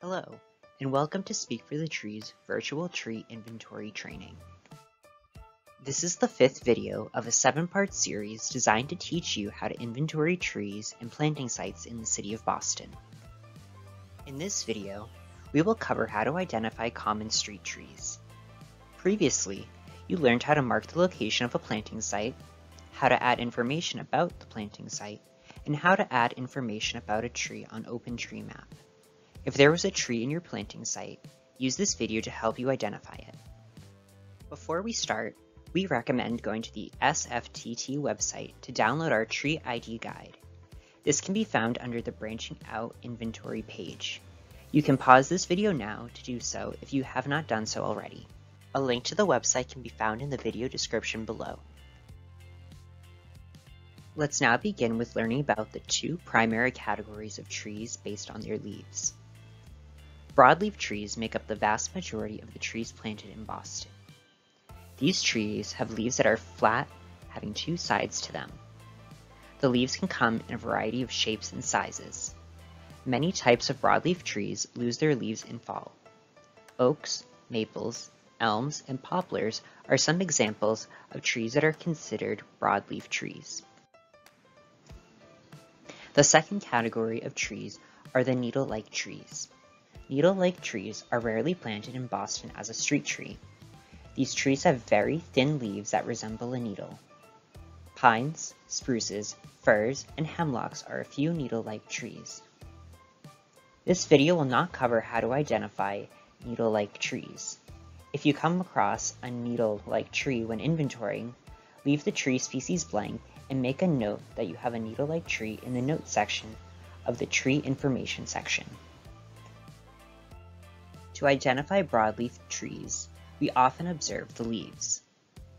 Hello, and welcome to Speak for the Trees virtual tree inventory training. This is the 5th video of a 7-part series designed to teach you how to inventory trees and planting sites in the city of Boston. In this video, we will cover how to identify common street trees. Previously, you learned how to mark the location of a planting site, how to add information about the planting site, and how to add information about a tree on OpenTreeMap. If there was a tree in your planting site, use this video to help you identify it. Before we start, we recommend going to the SFTT website to download our Tree ID Guide. This can be found under the Branching Out Inventory page. You can pause this video now to do so if you have not done so already. A link to the website can be found in the video description below. Let's now begin with learning about the 2 primary categories of trees based on their leaves. Broadleaf trees make up the vast majority of the trees planted in Boston. These trees have leaves that are flat, having 2 sides to them. The leaves can come in a variety of shapes and sizes. Many types of broadleaf trees lose their leaves in fall. Oaks, maples, elms, and poplars are some examples of trees that are considered broadleaf trees. The second category of trees are the needle-like trees. Needle-like trees are rarely planted in Boston as a street tree. These trees have very thin leaves that resemble a needle. Pines, spruces, firs, and hemlocks are a few needle-like trees. This video will not cover how to identify needle-like trees. If you come across a needle-like tree when inventorying, leave the tree species blank and make a note that you have a needle-like tree in the notes section of the tree information section. To identify broadleaf trees, we often observe the leaves.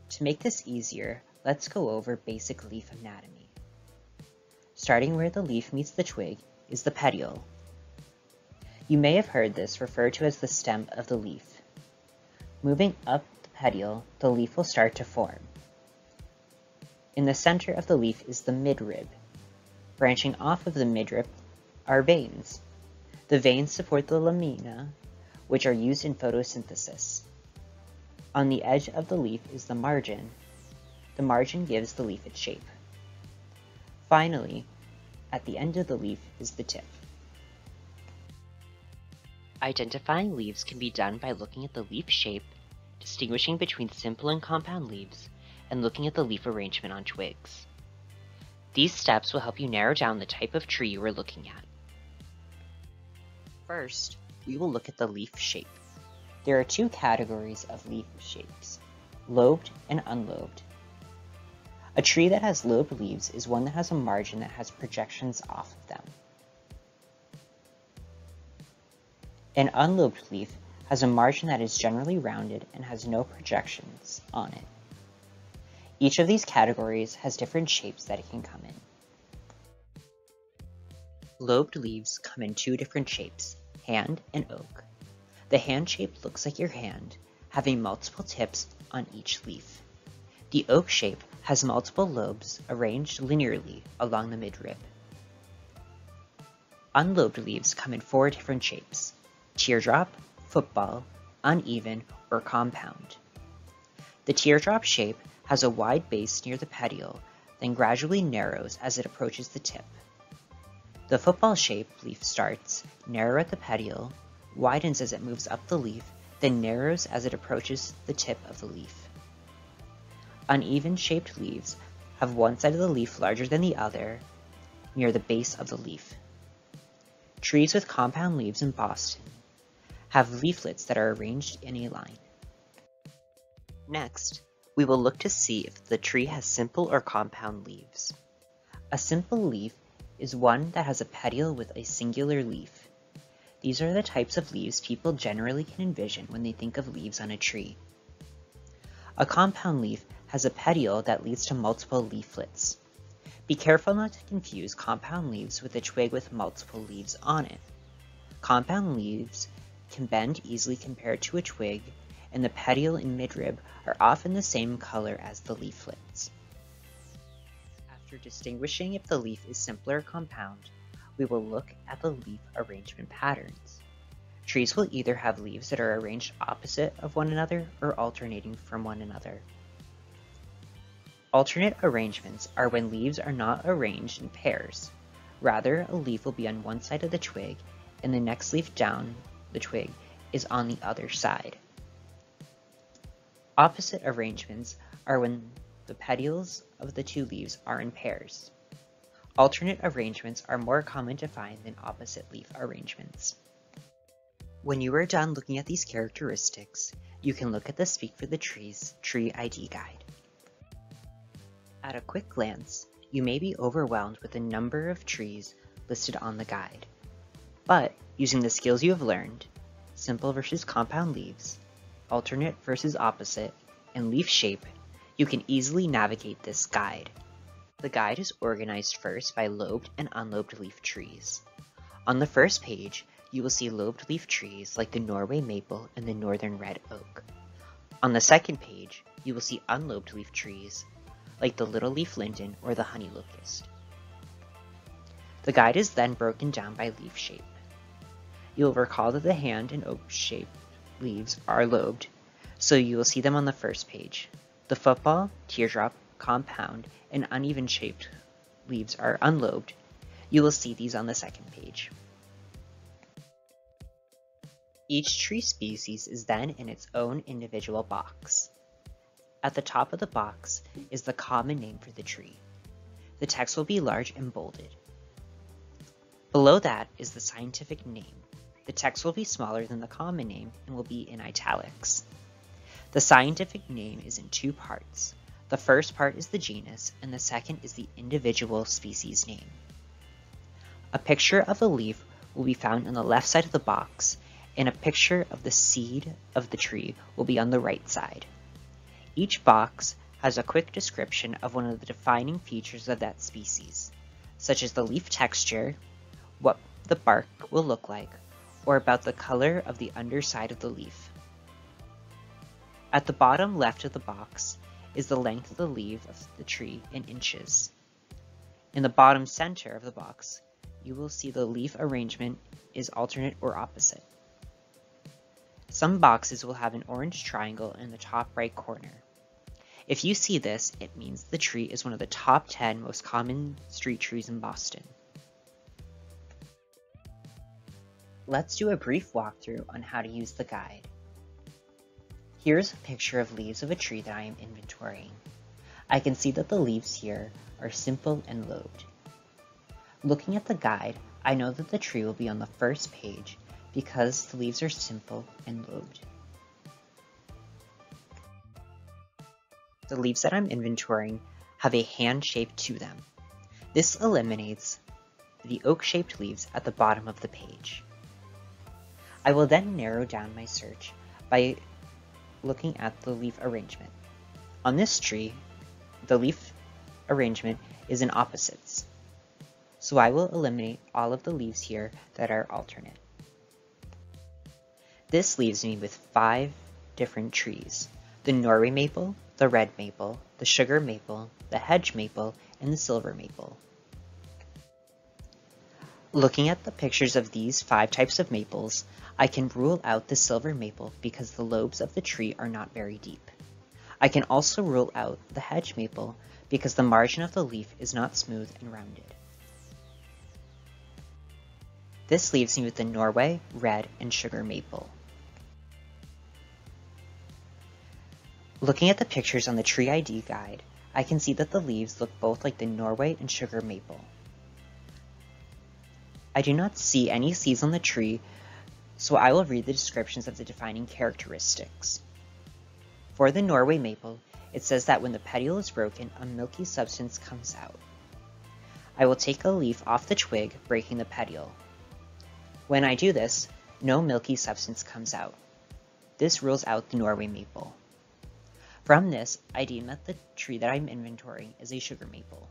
To make this easier, let's go over basic leaf anatomy. Starting where the leaf meets the twig is the petiole. You may have heard this referred to as the stem of the leaf. Moving up the petiole, the leaf will start to form. In the center of the leaf is the midrib. Branching off of the midrib are veins. The veins support the lamina, which are used in photosynthesis. On the edge of the leaf is the margin. The margin gives the leaf its shape. Finally, at the end of the leaf is the tip. Identifying leaves can be done by looking at the leaf shape, distinguishing between simple and compound leaves, and looking at the leaf arrangement on twigs. These steps will help you narrow down the type of tree you are looking at. First, we will look at the leaf shape. There are 2 categories of leaf shapes, lobed and unlobed. A tree that has lobed leaves is one that has a margin that has projections off of them. An unlobed leaf has a margin that is generally rounded and has no projections on it. Each of these categories has different shapes that it can come in. Lobed leaves come in 2 different shapes, hand and oak. The hand shape looks like your hand, having multiple tips on each leaf. The oak shape has multiple lobes arranged linearly along the midrib. Unlobed leaves come in 4 different shapes: teardrop, football, uneven, or compound. The teardrop shape has a wide base near the petiole, then gradually narrows as it approaches the tip. The football-shaped leaf starts narrow at the petiole, widens as it moves up the leaf, then narrows as it approaches the tip of the leaf. Uneven-shaped leaves have one side of the leaf larger than the other, near the base of the leaf. Trees with compound leaves in Boston have leaflets that are arranged in a line. Next, we will look to see if the tree has simple or compound leaves. A simple leaf is one that has a petiole with a singular leaf. These are the types of leaves people generally can envision when they think of leaves on a tree. A compound leaf has a petiole that leads to multiple leaflets. Be careful not to confuse compound leaves with a twig with multiple leaves on it. Compound leaves can bend easily compared to a twig, and the petiole and midrib are often the same color as the leaflets. After distinguishing if the leaf is simple or compound, we will look at the leaf arrangement patterns. Trees will either have leaves that are arranged opposite of one another or alternating from one another. Alternate arrangements are when leaves are not arranged in pairs. Rather, a leaf will be on one side of the twig, and the next leaf down the twig is on the other side. Opposite arrangements are when the petals of the two leaves are in pairs. Alternate arrangements are more common to find than opposite leaf arrangements. When you are done looking at these characteristics, you can look at the Speak for the Trees Tree ID Guide. At a quick glance, you may be overwhelmed with the number of trees listed on the guide. But using the skills you have learned, simple versus compound leaves, alternate versus opposite, and leaf shape, you can easily navigate this guide. The guide is organized first by lobed and unlobed leaf trees. On the first page, you will see lobed leaf trees like the Norway maple and the northern red oak. On the second page, you will see unlobed leaf trees like the little leaf linden or the honey locust. The guide is then broken down by leaf shape. You'll recall that the hand and oak shaped leaves are lobed, so you will see them on the first page. The football, teardrop, compound, and uneven shaped leaves are unlobed. You will see these on the second page. Each tree species is then in its own individual box. At the top of the box is the common name for the tree. The text will be large and bolded. Below that is the scientific name. The text will be smaller than the common name and will be in italics. The scientific name is in two parts. The first part is the genus, and the second is the individual species name. A picture of a leaf will be found on the left side of the box, and a picture of the seed of the tree will be on the right side. Each box has a quick description of one of the defining features of that species, such as the leaf texture, what the bark will look like, or about the color of the underside of the leaf. At the bottom left of the box is the length of the leaf of the tree in inches. In the bottom center of the box, you will see the leaf arrangement is alternate or opposite. Some boxes will have an orange triangle in the top right corner. If you see this, it means the tree is one of the top 10 most common street trees in Boston. Let's do a brief walkthrough on how to use the guide. Here's a picture of leaves of a tree that I am inventorying. I can see that the leaves here are simple and lobed. Looking at the guide, I know that the tree will be on the first page because the leaves are simple and lobed. The leaves that I'm inventorying have a hand shape to them. This eliminates the oak-shaped leaves at the bottom of the page. I will then narrow down my search by looking at the leaf arrangement. On this tree, the leaf arrangement is in opposites, so I will eliminate all of the leaves here that are alternate. This leaves me with 5 different trees: the Norway maple, the red maple, the sugar maple, the hedge maple, and the silver maple. Looking at the pictures of these 5 types of maples, I can rule out the silver maple because the lobes of the tree are not very deep. I can also rule out the hedge maple because the margin of the leaf is not smooth and rounded. This leaves me with the Norway, red, and sugar maple. Looking at the pictures on the Tree ID guide, I can see that the leaves look both like the Norway and sugar maple. I do not see any seeds on the tree, so I will read the descriptions of the defining characteristics. For the Norway maple, it says that when the petiole is broken, a milky substance comes out. I will take a leaf off the twig, breaking the petiole. When I do this, no milky substance comes out. This rules out the Norway maple. From this, I deem that the tree that I'm inventorying is a sugar maple.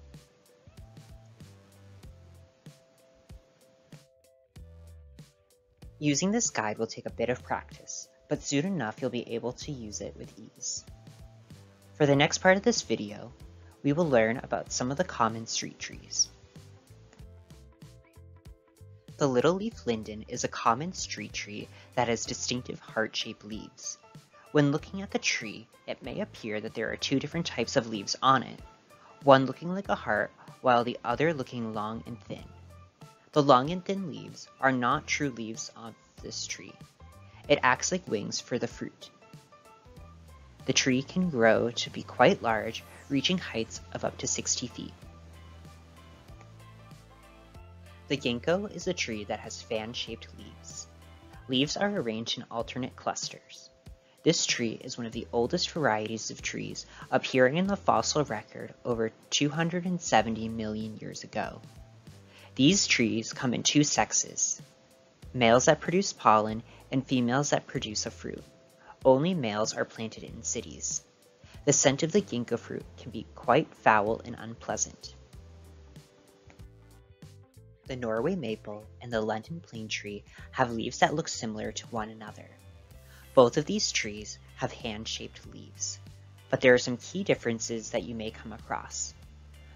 Using this guide will take a bit of practice, but soon enough you'll be able to use it with ease. For the next part of this video, we will learn about some of the common street trees. The little leaf linden is a common street tree that has distinctive heart-shaped leaves. When looking at the tree, it may appear that there are two different types of leaves on it, one looking like a heart while the other looking long and thin. The long and thin leaves are not true leaves of this tree. It acts like wings for the fruit. The tree can grow to be quite large, reaching heights of up to 60 feet. The ginkgo is a tree that has fan-shaped leaves. Leaves are arranged in alternate clusters. This tree is one of the oldest varieties of trees appearing in the fossil record over 270 million years ago. These trees come in two sexes, males that produce pollen and females that produce a fruit. Only males are planted in cities. The scent of the ginkgo fruit can be quite foul and unpleasant. The Norway maple and the London plane tree have leaves that look similar to one another. Both of these trees have hand-shaped leaves, but there are some key differences that you may come across.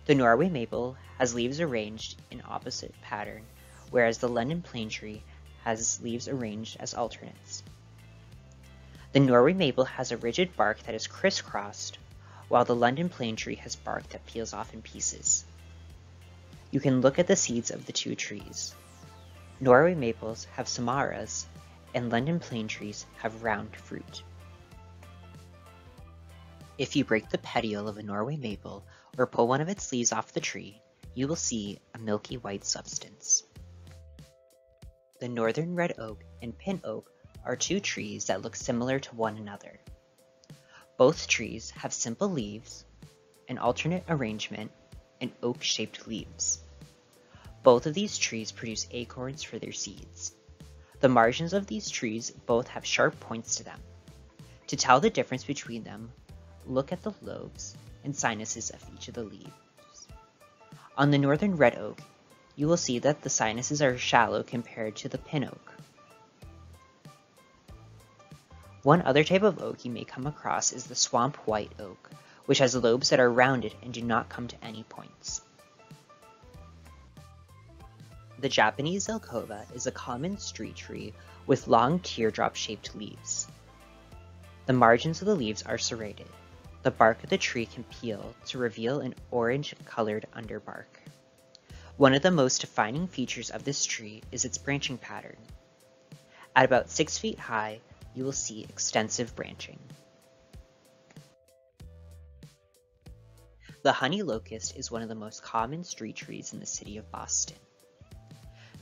The Norway maple has leaves arranged in opposite pattern, whereas the London plane tree has leaves arranged as alternates. The Norway maple has a rigid bark that is crisscrossed, while the London plane tree has bark that peels off in pieces. You can look at the seeds of the two trees. Norway maples have samaras, and London plane trees have round fruit. If you break the petiole of a Norway maple or pull one of its leaves off the tree, you will see a milky white substance. The northern red oak and pin oak are two trees that look similar to one another. Both trees have simple leaves, an alternate arrangement, and oak-shaped leaves. Both of these trees produce acorns for their seeds. The margins of these trees both have sharp points to them. To tell the difference between them, look at the lobes and sinuses of each of the leaves. On the northern red oak, you will see that the sinuses are shallow compared to the pin oak. One other type of oak you may come across is the swamp white oak, which has lobes that are rounded and do not come to any points. The Japanese zelkova is a common street tree with long teardrop-shaped leaves. The margins of the leaves are serrated. The bark of the tree can peel to reveal an orange-colored underbark. One of the most defining features of this tree is its branching pattern. At about 6 feet high, you will see extensive branching. The honey locust is one of the most common street trees in the city of Boston.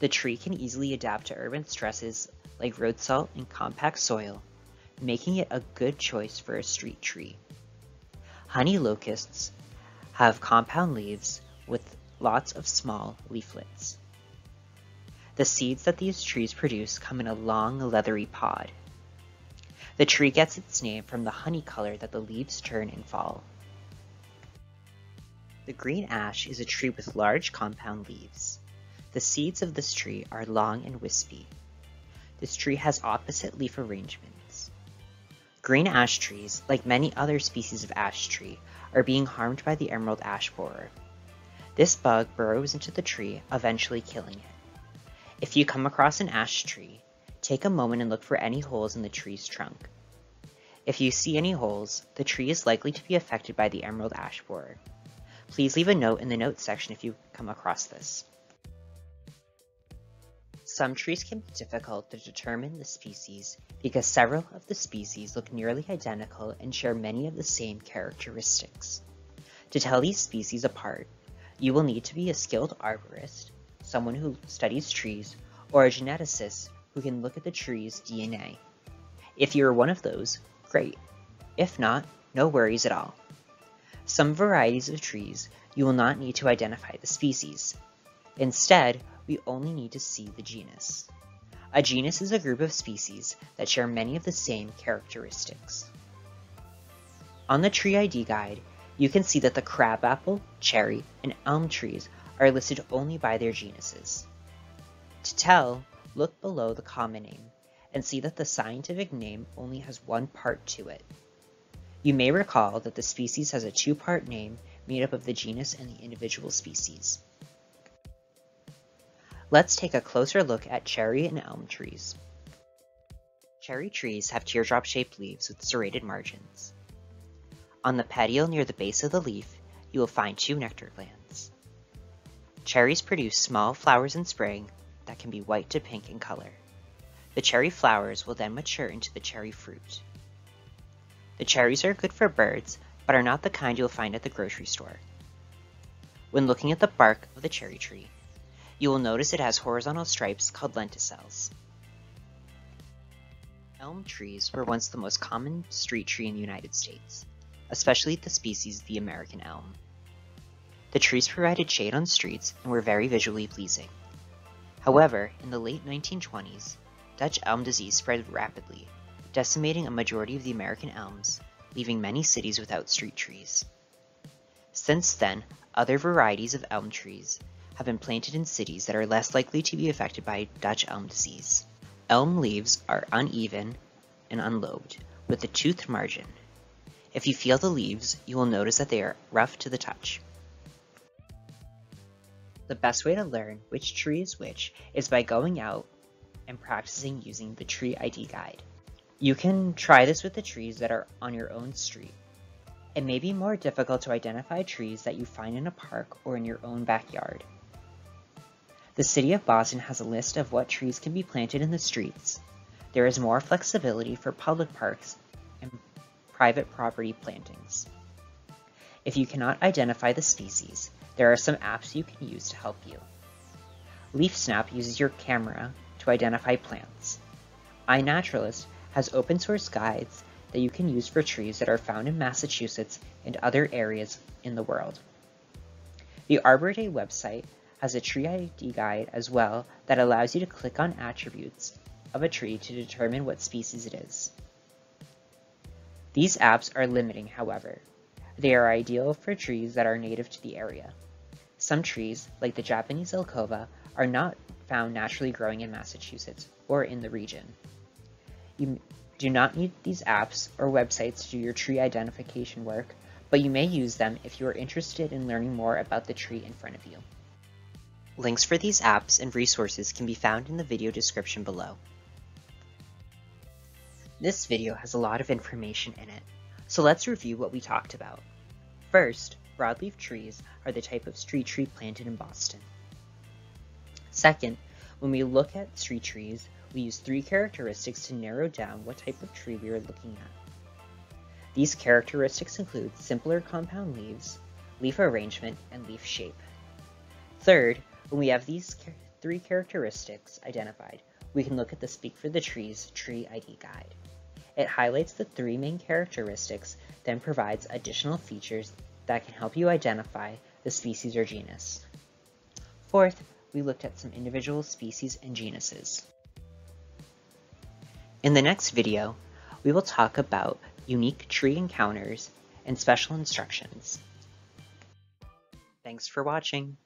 The tree can easily adapt to urban stresses like road salt and compact soil, making it a good choice for a street tree. Honey locusts have compound leaves with lots of small leaflets. The seeds that these trees produce come in a long, leathery pod. The tree gets its name from the honey color that the leaves turn in fall. The green ash is a tree with large compound leaves. The seeds of this tree are long and wispy. This tree has opposite leaf arrangements. Green ash trees, like many other species of ash tree, are being harmed by the emerald ash borer. This bug burrows into the tree, eventually killing it. If you come across an ash tree, take a moment and look for any holes in the tree's trunk. If you see any holes, the tree is likely to be affected by the emerald ash borer. Please leave a note in the notes section if you come across this. Some trees can be difficult to determine the species because several of the species look nearly identical and share many of the same characteristics. To tell these species apart, you will need to be a skilled arborist, someone who studies trees, or a geneticist who can look at the tree's DNA. If you are one of those, great. If not, no worries at all. Some varieties of trees, you will not need to identify the species. Instead, we only need to see the genus. A genus is a group of species that share many of the same characteristics. On the Tree ID guide, you can see that the crabapple, cherry, and elm trees are listed only by their genuses. To tell, look below the common name and see that the scientific name only has one part to it. You may recall that the species has a two-part name made up of the genus and the individual species. Let's take a closer look at cherry and elm trees. Cherry trees have teardrop-shaped leaves with serrated margins. On the petiole near the base of the leaf, you will find 2 nectar glands. Cherries produce small flowers in spring that can be white to pink in color. The cherry flowers will then mature into the cherry fruit. The cherries are good for birds, but are not the kind you'll find at the grocery store. When looking at the bark of the cherry tree, you will notice it has horizontal stripes called lenticels. Elm trees were once the most common street tree in the United States, especially the species the American elm. The trees provided shade on streets and were very visually pleasing. However, in the late 1920s, Dutch elm disease spread rapidly, decimating a majority of the American elms, leaving many cities without street trees. Since then, other varieties of elm trees have been planted in cities that are less likely to be affected by Dutch elm disease. Elm leaves are uneven and unlobed, with a toothed margin. If you feel the leaves, you will notice that they are rough to the touch. The best way to learn which tree is which is by going out and practicing using the tree ID guide. You can try this with the trees that are on your own street. It may be more difficult to identify trees that you find in a park or in your own backyard. The City of Boston has a list of what trees can be planted in the streets. There is more flexibility for public parks and private property plantings. If you cannot identify the species, there are some apps you can use to help you. LeafSnap uses your camera to identify plants. iNaturalist has open source guides that you can use for trees that are found in Massachusetts and other areas in the world. The Arbor Day website has a tree ID guide as well that allows you to click on attributes of a tree to determine what species it is. These apps are limiting, however. They are ideal for trees that are native to the area. Some trees, like the Japanese Ilcova, are not found naturally growing in Massachusetts or in the region. You do not need these apps or websites to do your tree identification work, but you may use them if you are interested in learning more about the tree in front of you. Links for these apps and resources can be found in the video description below. This video has a lot of information in it, so let's review what we talked about. First, broadleaf trees are the type of street tree planted in Boston. Second, when we look at street trees, we use 3 characteristics to narrow down what type of tree we are looking at. These characteristics include simpler compound leaves, leaf arrangement, and leaf shape. Third, when we have these 3 characteristics identified, we can look at the Speak for the Trees Tree ID Guide. It highlights the 3 main characteristics, then provides additional features that can help you identify the species or genus. Fourth, we looked at some individual species and genuses. In the next video, we will talk about unique tree encounters and special instructions. Thanks for watching.